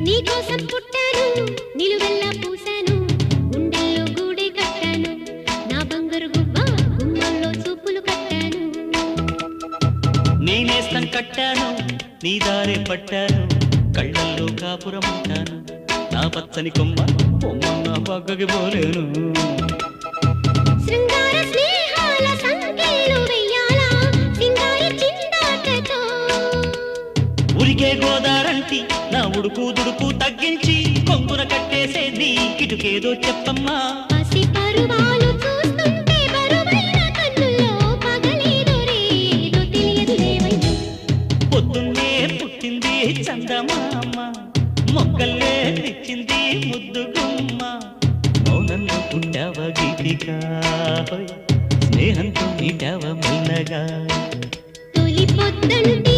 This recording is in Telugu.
నీకోసం పుట్టాను నిలువెల్లా పూసాను గుండెల్లో గూడే కట్టాను నా బంగారు గువ్వ గుమ్మంలో చూపులు కట్టాను నేనేస్తం కట్టాను నీ దారే పట్టాను కళ్ళల్లో కాపురం ఉంటాను నా పచ్చని కొమ్మ కొమ్మన్న పక్కకి పోలేను శృంగార స్నేహాల సంఖ్యలు వెయ్యాలా సింగారి చిందాటతో ఉరికే గోదారంటి నా ఉడుకు దుడుకు తగ్గించి కొంగున కట్టేసేది కిటుకేదో చెప్పమ్మా పసి పరువాలు చూస్తుంటే బరువైన కన్నుల్లో పగలేదో రేదో తెలియదు లేవయ్యా పొద్దున్నే పుట్టింది చందమామ మొక్కల్లే తెచ్చింది ముద్దు గుమ్మ మౌనంలో పుట్టావ గీతిగా స్నేహంతో నీటావ మెల్లగా తొలి పొద్దంటి